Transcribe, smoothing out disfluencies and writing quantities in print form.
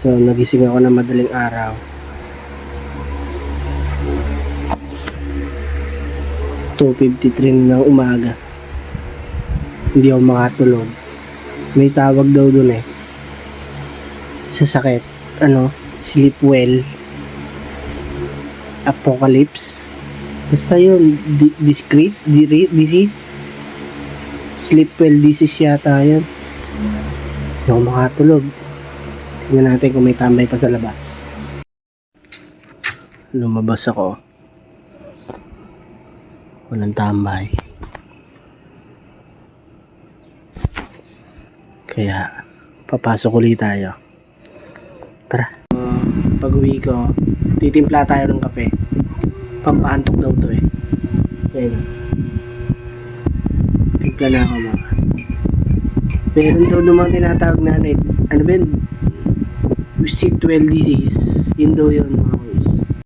So, nagising ako na madaling araw. 2:53 ng umaga. Hindi ako makatulog. May tawag daw dun eh. Sa sakit. Sleep well. Apocalypse. Basta yun. Disease. Sleep well disease yata yun. Hindi ako makatulog. Tingnan natin kung may tambay pa sa labas. Lumabas ako. Walang tambay. Kaya, papasok ulit tayo. Tara. Pag uwi ko, titimpla tayo ng kape. Pampaantok daw to eh. Ayun. Timpla na ako mga. Meron daw mga tinatawag na ano ba yun? Sleep well disease. Yun daw yun mga boys.